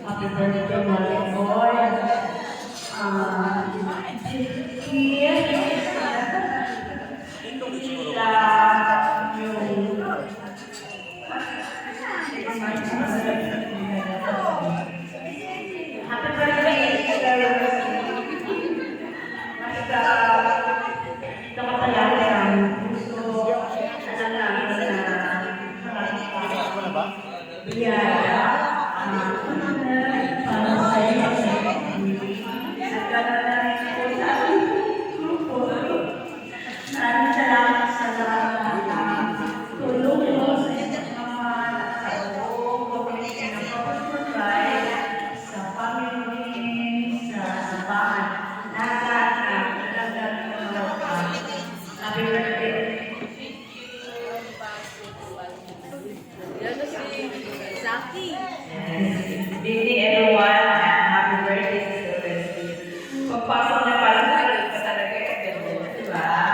Happy birthday, Mother Boy. Happy Maraming salamat sa lahat ng tulong mo sa inyong mga nakatulong, community ng pag-provide sa family, sa sambahan. Lahat na talagang happy birthday. Zaki. Greeting everyone and happy birthday, Sister Wesley. Pagpasok na pala sa talaga, diba?